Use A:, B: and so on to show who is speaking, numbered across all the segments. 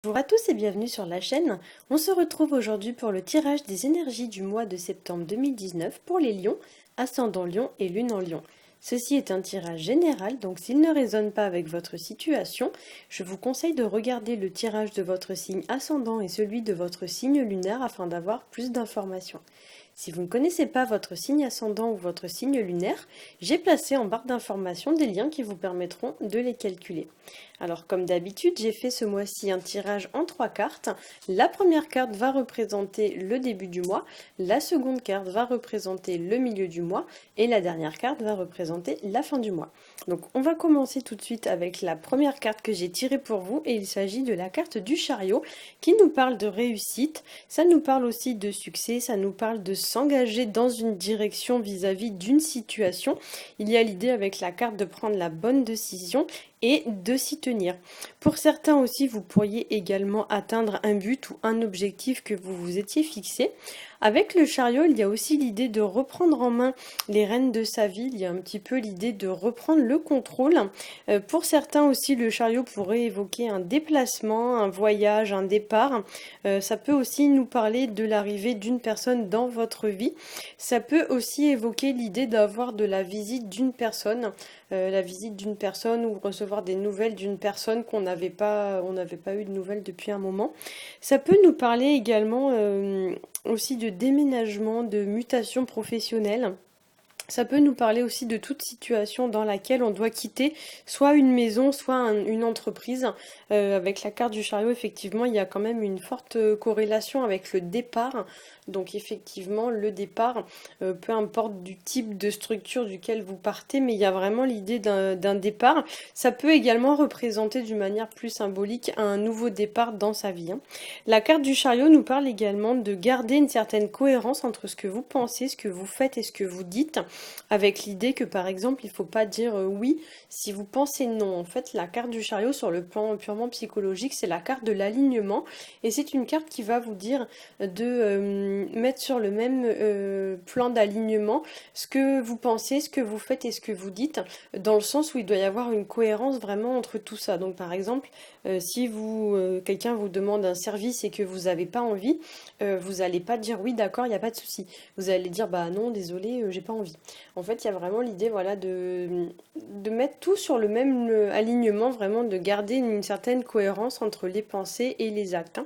A: Bonjour à tous et bienvenue sur la chaîne. On se retrouve aujourd'hui pour le tirage des énergies du mois de septembre 2019 pour les lions, ascendant lion et lune en lion. Ceci est un tirage général, donc s'il ne résonne pas avec votre situation, je vous conseille de regarder le tirage de votre signe ascendant et celui de votre signe lunaire afin d'avoir plus d'informations. Si vous ne connaissez pas votre signe ascendant ou votre signe lunaire, j'ai placé en barre d'informations des liens qui vous permettront de les calculer. Alors comme d'habitude, j'ai fait ce mois-ci un tirage en 3 cartes. La première carte va représenter le début du mois, la seconde carte va représenter le milieu du mois et la dernière carte va représenter la fin du mois. Donc on va commencer tout de suite avec la première carte que j'ai tirée pour vous et il s'agit de la carte du chariot qui nous parle de réussite, ça nous parle aussi de succès, ça nous parle de s'engager dans une direction vis-à-vis d'une situation. Il y a l'idée avec la carte de prendre la bonne décision et de s'y tenir. Pour certains aussi, vous pourriez également atteindre un but ou un objectif que vous vous étiez fixé. Avec le chariot, il y a aussi l'idée de reprendre en main les rênes de sa vie. Il y a un petit peu l'idée de reprendre le contrôle. Pour certains aussi, le chariot pourrait évoquer un déplacement, un voyage, un départ. Ça peut aussi nous parler de l'arrivée d'une personne dans votre vie. Ça peut aussi évoquer l'idée d'avoir de la visite d'une personne. La visite d'une personne ou recevoir des nouvelles d'une personne on n'avait pas eu de nouvelles depuis un moment. Ça peut nous parler également aussi de déménagement, de mutation professionnelle. Ça peut nous parler aussi de toute situation dans laquelle on doit quitter soit une maison, soit une entreprise. Avec la carte du chariot, effectivement, il y a quand même une forte corrélation avec le départ. Donc effectivement, le départ, peu importe du type de structure duquel vous partez, mais il y a vraiment l'idée d'un départ. Ça peut également représenter d'une manière plus symbolique un nouveau départ dans sa vie. La carte du chariot nous parle également de garder une certaine cohérence entre ce que vous pensez, ce que vous faites et ce que vous dites, avec l'idée que par exemple, il ne faut pas dire oui si vous pensez non. En fait, la carte du chariot sur le plan purement psychologique, c'est la carte de l'alignement et c'est une carte qui va vous dire de mettre sur le même plan d'alignement ce que vous pensez, ce que vous faites et ce que vous dites, dans le sens où il doit y avoir une cohérence vraiment entre tout ça. Donc par exemple, si quelqu'un vous demande un service et que vous n'avez pas envie, vous n'allez pas dire oui d'accord, il n'y a pas de souci. Vous allez dire bah non, désolé, j'ai pas envie. En fait, il y a vraiment l'idée voilà, de mettre tout sur le même alignement, vraiment de garder une certaine cohérence entre les pensées et les actes.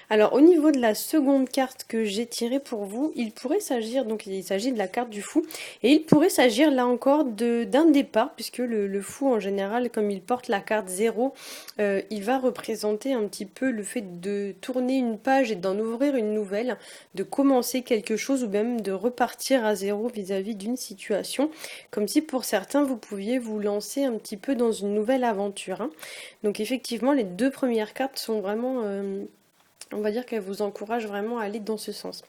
A: Alors au niveau de la seconde carte que j'ai tirée pour vous, il pourrait s'agir, donc il s'agit de la carte du fou, et il pourrait s'agir là encore d'un départ, puisque le fou en général, comme il porte la carte 0, il va représenter un petit peu le fait de tourner une page et d'en ouvrir une nouvelle, de commencer quelque chose ou même de repartir à zéro vis-à-vis d'une situation, comme si pour certains vous pouviez vous lancer un petit peu dans une nouvelle aventure. Donc effectivement les deux premières cartes sont vraiment... on va dire qu'elle vous encourage vraiment à aller dans ce sens.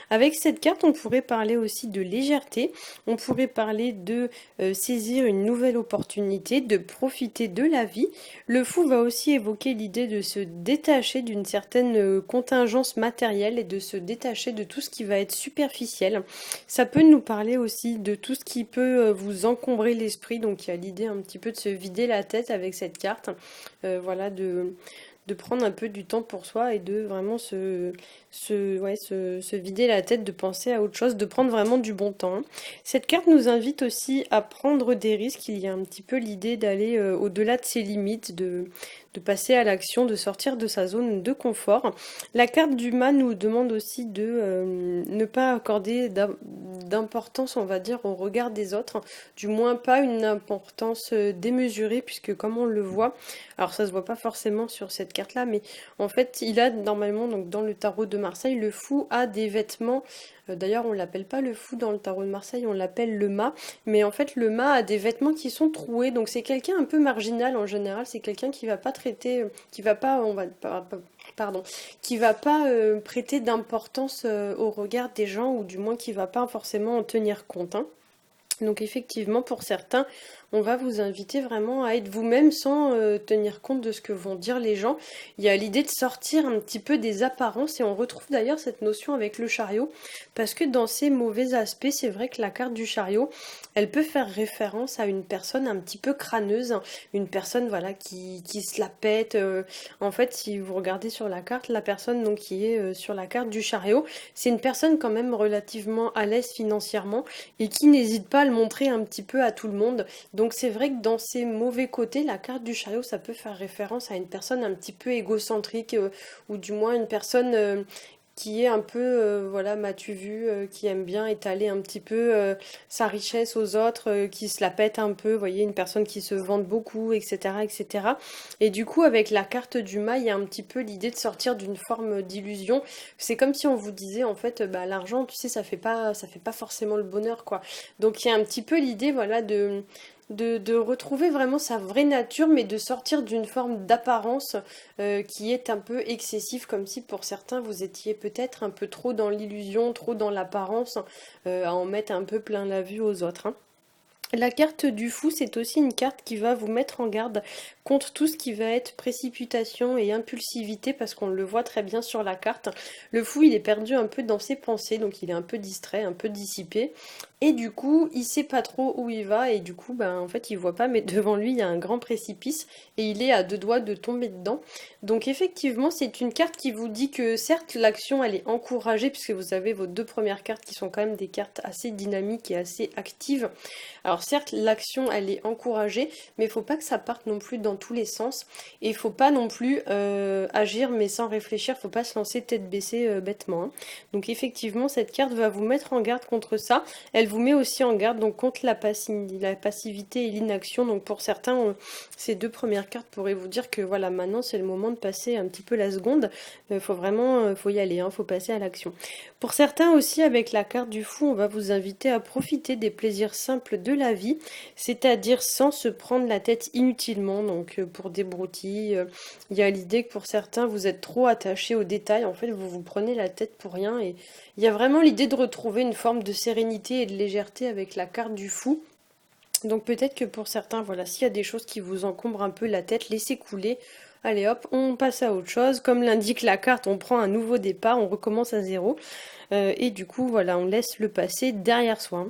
A: Avec cette carte, on pourrait parler aussi de légèreté, on pourrait parler de saisir une nouvelle opportunité, de profiter de la vie. Le fou va aussi évoquer l'idée de se détacher d'une certaine contingence matérielle et de se détacher de tout ce qui va être superficiel. Ça peut nous parler aussi de tout ce qui peut vous encombrer l'esprit, donc il y a l'idée un petit peu de se vider la tête avec cette carte, voilà, de prendre un peu du temps pour soi et de vraiment se vider la tête, de penser à autre chose, de prendre vraiment du bon temps. Cette carte nous invite aussi à prendre des risques. Il y a un petit peu l'idée d'aller au-delà de ses limites, de passer à l'action, de sortir de sa zone de confort. La carte du mât nous demande aussi de ne pas accorder d'importance, on va dire, au regard des autres, du moins pas une importance démesurée, puisque comme on le voit, alors ça se voit pas forcément sur cette carte là, mais en fait il a normalement, donc dans le tarot de Marseille, le fou a des vêtements, d'ailleurs on l'appelle pas le fou dans le tarot de Marseille, on l'appelle le mât, mais en fait le mât a des vêtements qui sont troués, donc c'est quelqu'un un peu marginal en général, c'est quelqu'un qui va pas traiter, qui va pas, pardon, qui va pas prêter d'importance au regard des gens, ou du moins qui va pas forcément en tenir compte. Donc effectivement, pour certains, on va vous inviter vraiment à être vous-même sans tenir compte de ce que vont dire les gens. Il y a l'idée de sortir un petit peu des apparences et on retrouve d'ailleurs cette notion avec le chariot parce que dans ses mauvais aspects, c'est vrai que la carte du chariot, elle peut faire référence à une personne un petit peu crâneuse, une personne voilà qui se la pète. En fait, si vous regardez sur la carte, la personne donc qui est sur la carte du chariot, c'est une personne quand même relativement à l'aise financièrement et qui n'hésite pas à le montrer un petit peu à tout le monde. Donc c'est vrai que dans ses mauvais côtés, la carte du chariot, ça peut faire référence à une personne un petit peu égocentrique ou du moins une personne qui est un peu, voilà, m'as-tu vu, qui aime bien étaler un petit peu sa richesse aux autres, qui se la pète un peu, vous voyez, une personne qui se vante beaucoup, etc., etc. Et du coup, avec la carte du mât, il y a un petit peu l'idée de sortir d'une forme d'illusion. C'est comme si on vous disait, en fait, bah, l'argent, tu sais, ça fait pas forcément le bonheur, quoi. Donc il y a un petit peu l'idée, voilà, de retrouver vraiment sa vraie nature, mais de sortir d'une forme d'apparence qui est un peu excessive, comme si pour certains vous étiez peut-être un peu trop dans l'illusion, trop dans l'apparence, à en mettre un peu plein la vue aux autres, hein. La carte du fou, c'est aussi une carte qui va vous mettre en garde contre tout ce qui va être précipitation et impulsivité, parce qu'on le voit très bien sur la carte. Le fou, il est perdu un peu dans ses pensées, donc il est un peu distrait, un peu dissipé. Et du coup, il sait pas trop où il va, et du coup, ben, en fait, il voit pas, mais devant lui, il y a un grand précipice, et il est à deux doigts de tomber dedans. Donc effectivement, c'est une carte qui vous dit que certes, l'action, elle est encouragée, puisque vous avez vos deux premières cartes qui sont quand même des cartes assez dynamiques et assez actives. Alors certes, l'action, elle est encouragée, mais il faut pas que ça parte non plus dans tous les sens. Et il faut pas non plus agir, mais sans réfléchir. Faut pas se lancer tête baissée bêtement, hein. Donc effectivement, cette carte va vous mettre en garde contre ça. Elle vous met aussi en garde donc contre la passivité et l'inaction. Donc pour certains, ces deux premières cartes pourraient vous dire que voilà, maintenant c'est le moment de passer un petit peu la seconde. Faut vraiment, faut y aller, hein, faut passer à l'action. Pour certains aussi, avec la carte du fou, on va vous inviter à profiter des plaisirs simples de la vie, c'est-à-dire sans se prendre la tête inutilement, donc pour des broutilles. Il y a l'idée que pour certains, vous êtes trop attachés aux détails, en fait, vous vous prenez la tête pour rien, et il y a vraiment l'idée de retrouver une forme de sérénité et de légèreté avec la carte du fou. Donc peut-être que pour certains, voilà, s'il y a des choses qui vous encombrent un peu la tête, laissez couler. Allez hop, on passe à autre chose. Comme l'indique la carte, on prend un nouveau départ, on recommence à zéro. Et du coup, voilà, on laisse le passé derrière soi.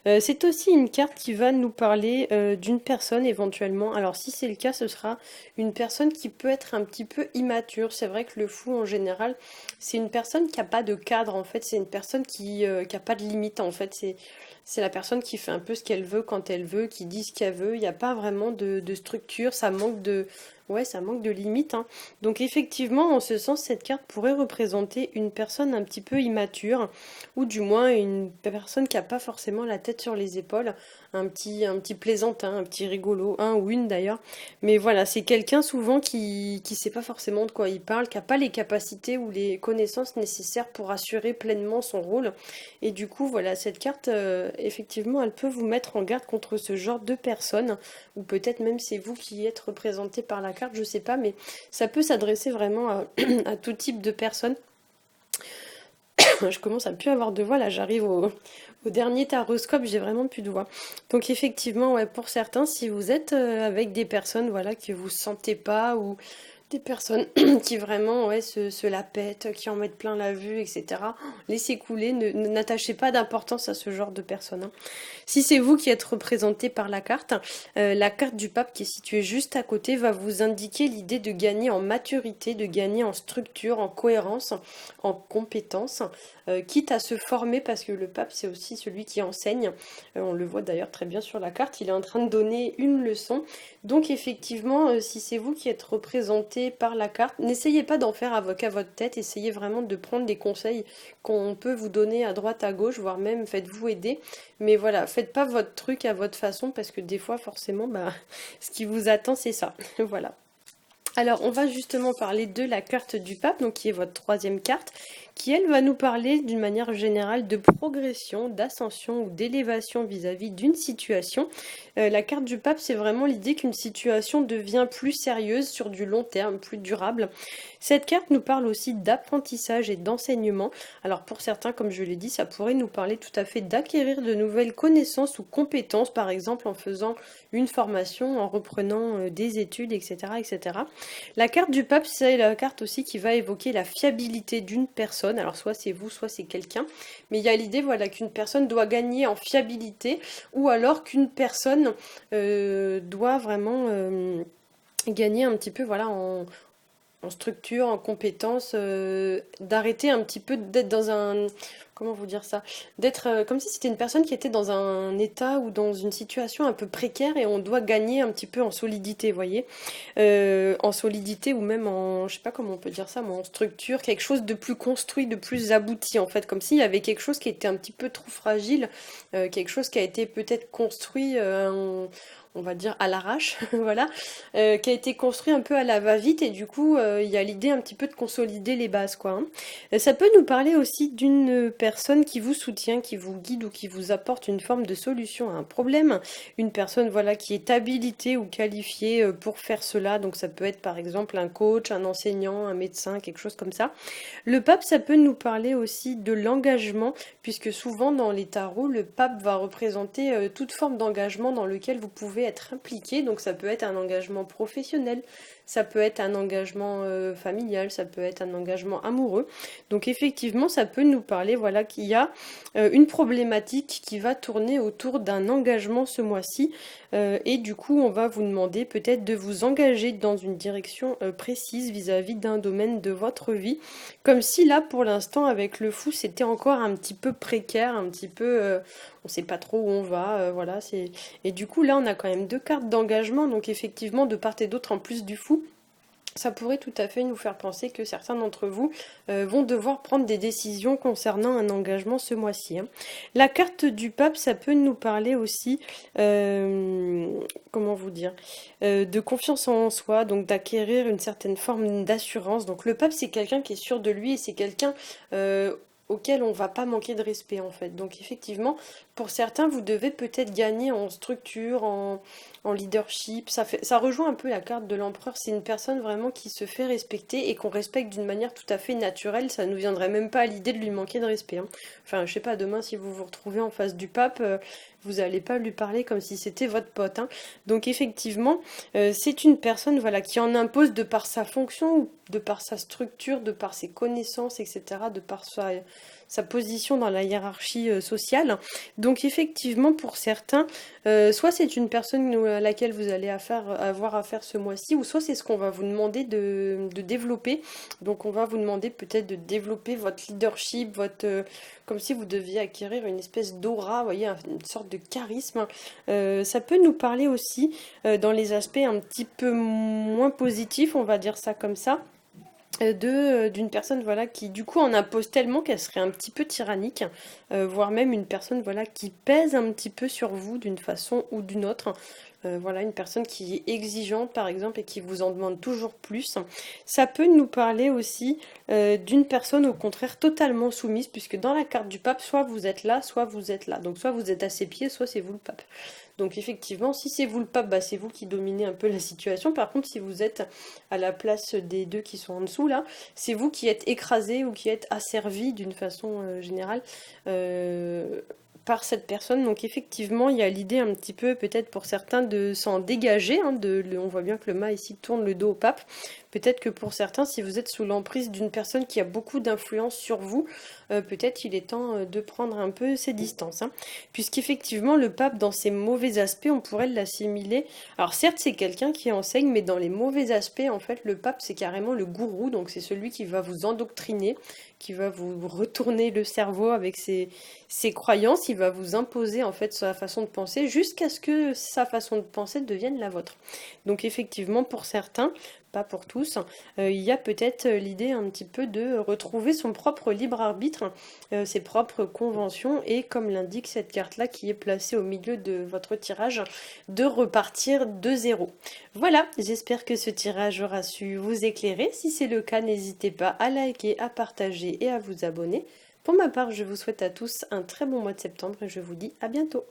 A: C'est aussi une carte qui va nous parler d'une personne éventuellement. Alors si c'est le cas, ce sera une personne qui peut être un petit peu immature. C'est vrai que le fou en général, c'est une personne qui n'a pas de cadre en fait. C'est une personne qui n'a pas de limite en fait. C'est la personne qui fait un peu ce qu'elle veut quand elle veut, qui dit ce qu'elle veut. Il n'y a pas vraiment de structure, ça manque de... Ouais, ça manque de limite, hein. Donc effectivement, en ce sens, cette carte pourrait représenter une personne un petit peu immature, ou du moins une personne qui n'a pas forcément la tête sur les épaules, un petit plaisantin, un petit rigolo, un ou une d'ailleurs. Mais voilà, c'est quelqu'un souvent qui sait pas forcément de quoi il parle, qui n'a pas les capacités ou les connaissances nécessaires pour assurer pleinement son rôle. Et du coup, voilà, cette carte, effectivement, elle peut vous mettre en garde contre ce genre de personnes, ou peut-être même c'est vous qui êtes représenté par la carte, je sais pas, mais ça peut s'adresser vraiment à, à tout type de personnes. Je commence à plus avoir de voix là, j'arrive au dernier taroscope, j'ai vraiment plus de voix. Donc effectivement, ouais, pour certains, si vous êtes avec des personnes voilà, que vous sentez pas ou des personnes qui vraiment ouais, se la pètent, qui en mettent plein la vue, etc. Laissez couler, n'attachez pas d'importance à ce genre de personnes, hein. Si c'est vous qui êtes représenté par la carte du pape qui est située juste à côté va vous indiquer l'idée de gagner en maturité, de gagner en structure, en cohérence, en compétence, quitte à se former parce que le pape c'est aussi celui qui enseigne. On le voit d'ailleurs très bien sur la carte, il est en train de donner une leçon. Donc effectivement, si c'est vous qui êtes représenté par la carte, n'essayez pas d'en faire avocat à votre tête, essayez vraiment de prendre des conseils qu'on peut vous donner à droite, à gauche, voire même faites-vous aider. Mais voilà, faites pas votre truc à votre façon parce que des fois, forcément, bah, ce qui vous attend, c'est ça. Voilà. Alors, on va justement parler de la carte du pape, donc qui est votre troisième carte, qui elle va nous parler d'une manière générale de progression, d'ascension ou d'élévation vis-à-vis d'une situation. La carte du pape, c'est vraiment l'idée qu'une situation devient plus sérieuse sur du long terme, plus durable. Cette carte nous parle aussi d'apprentissage et d'enseignement. Alors pour certains, comme je l'ai dit, ça pourrait nous parler tout à fait d'acquérir de nouvelles connaissances ou compétences, par exemple en faisant une formation, en reprenant des études, etc., etc. La carte du pape, c'est la carte aussi qui va évoquer la fiabilité d'une personne. Alors soit c'est vous, soit c'est quelqu'un. Mais il y a l'idée voilà, qu'une personne doit gagner en fiabilité ou alors qu'une personne doit vraiment gagner un petit peu voilà, en structure, en compétences, d'arrêter un petit peu d'être dans un... Comment vous dire ça? D'être comme si c'était une personne qui était dans un état ou dans une situation un peu précaire et on doit gagner un petit peu en solidité, vous voyez? En solidité ou même en... Je sais pas comment on peut dire ça, mais en structure, quelque chose de plus construit, de plus abouti en fait. Comme s'il y avait quelque chose qui était un petit peu trop fragile, quelque chose qui a été peut-être construit... on va dire à l'arrache, voilà, qui a été construit un peu à la va-vite et du coup il y a l'idée un petit peu de consolider les bases quoi. Hein. Ça peut nous parler aussi d'une personne qui vous soutient, qui vous guide ou qui vous apporte une forme de solution à un problème, une personne voilà qui est habilitée ou qualifiée pour faire cela, donc ça peut être par exemple un coach, un enseignant, un médecin, quelque chose comme ça. Le pape ça peut nous parler aussi de l'engagement puisque souvent dans les tarots le pape va représenter toute forme d'engagement dans lequel vous pouvez être impliqué, donc ça peut être un engagement professionnel, ça peut être un engagement familial, ça peut être un engagement amoureux. Donc effectivement, ça peut nous parler voilà qu'il y a une problématique qui va tourner autour d'un engagement ce mois-ci et du coup, on va vous demander peut-être de vous engager dans une direction précise vis-à-vis d'un domaine de votre vie, comme si là pour l'instant avec le fou, c'était encore un petit peu précaire, un petit peu on sait pas trop où on va, voilà, c'est et du coup là, on a quand même deux cartes d'engagement, donc effectivement de part et d'autre en plus du fou. Ça pourrait tout à fait nous faire penser que certains d'entre vous vont devoir prendre des décisions concernant un engagement ce mois-ci. Hein. La carte du pape, ça peut nous parler aussi, comment vous dire, de confiance en soi, donc d'acquérir une certaine forme d'assurance. Donc le pape, c'est quelqu'un qui est sûr de lui et c'est quelqu'un auquel on va pas manquer de respect en fait. Donc effectivement, pour certains, vous devez peut-être gagner en structure, en leadership. Ça rejoint un peu la carte de l'empereur. C'est une personne vraiment qui se fait respecter et qu'on respecte d'une manière tout à fait naturelle. Ça ne nous viendrait même pas à l'idée de lui manquer de respect. Hein. Enfin, je sais pas, demain, si vous vous retrouvez en face du pape, vous n'allez pas lui parler comme si c'était votre pote. Hein. Donc effectivement, c'est une personne voilà, qui en impose de par sa fonction, de par sa structure, de par ses connaissances, etc., de par sa position dans la hiérarchie sociale. Donc effectivement, pour certains, soit c'est une personne à laquelle vous allez avoir affaire ce mois-ci, ou soit c'est ce qu'on va vous demander de développer. Donc on va vous demander peut-être de développer votre leadership, comme si vous deviez acquérir une espèce d'aura, vous voyez, une sorte de charisme. Ça peut nous parler aussi dans les aspects un petit peu moins positifs, on va dire ça comme ça. D'une personne voilà qui du coup en impose tellement qu'elle serait un petit peu tyrannique, voire même une personne voilà qui pèse un petit peu sur vous d'une façon ou d'une autre. Voilà, une personne qui est exigeante par exemple et qui vous en demande toujours plus. Ça peut nous parler aussi d'une personne au contraire totalement soumise, puisque dans la carte du pape, soit vous êtes là, soit vous êtes là. Donc soit vous êtes à ses pieds, soit c'est vous le pape. Donc effectivement, si c'est vous le pape, bah, c'est vous qui dominez un peu la situation. Par contre, si vous êtes à la place des deux qui sont en dessous, là, c'est vous qui êtes écrasé ou qui êtes asservi d'une façon générale par cette personne. Donc effectivement, il y a l'idée un petit peu, peut-être pour certains, de s'en dégager. Hein, on voit bien que le mât ici tourne le dos au pape. Peut-être que pour certains, si vous êtes sous l'emprise d'une personne qui a beaucoup d'influence sur vous, peut-être il est temps de prendre un peu ses distances. Hein. Puisqu'effectivement, le pape, dans ses mauvais aspects, on pourrait l'assimiler. Alors certes, c'est quelqu'un qui enseigne, mais dans les mauvais aspects, en fait, le pape, c'est carrément le gourou. Donc c'est celui qui va vous endoctriner, qui va vous retourner le cerveau avec ses croyances. Il va vous imposer, en fait, sa façon de penser jusqu'à ce que sa façon de penser devienne la vôtre. Donc effectivement, pour certains, pas pour tous. Il y a peut-être l'idée un petit peu de retrouver son propre libre arbitre, ses propres conventions et comme l'indique cette carte-là qui est placée au milieu de votre tirage, de repartir de zéro. Voilà, j'espère que ce tirage aura su vous éclairer. Si c'est le cas, n'hésitez pas à liker, à partager et à vous abonner. Pour ma part, je vous souhaite à tous un très bon mois de septembre et je vous dis à bientôt.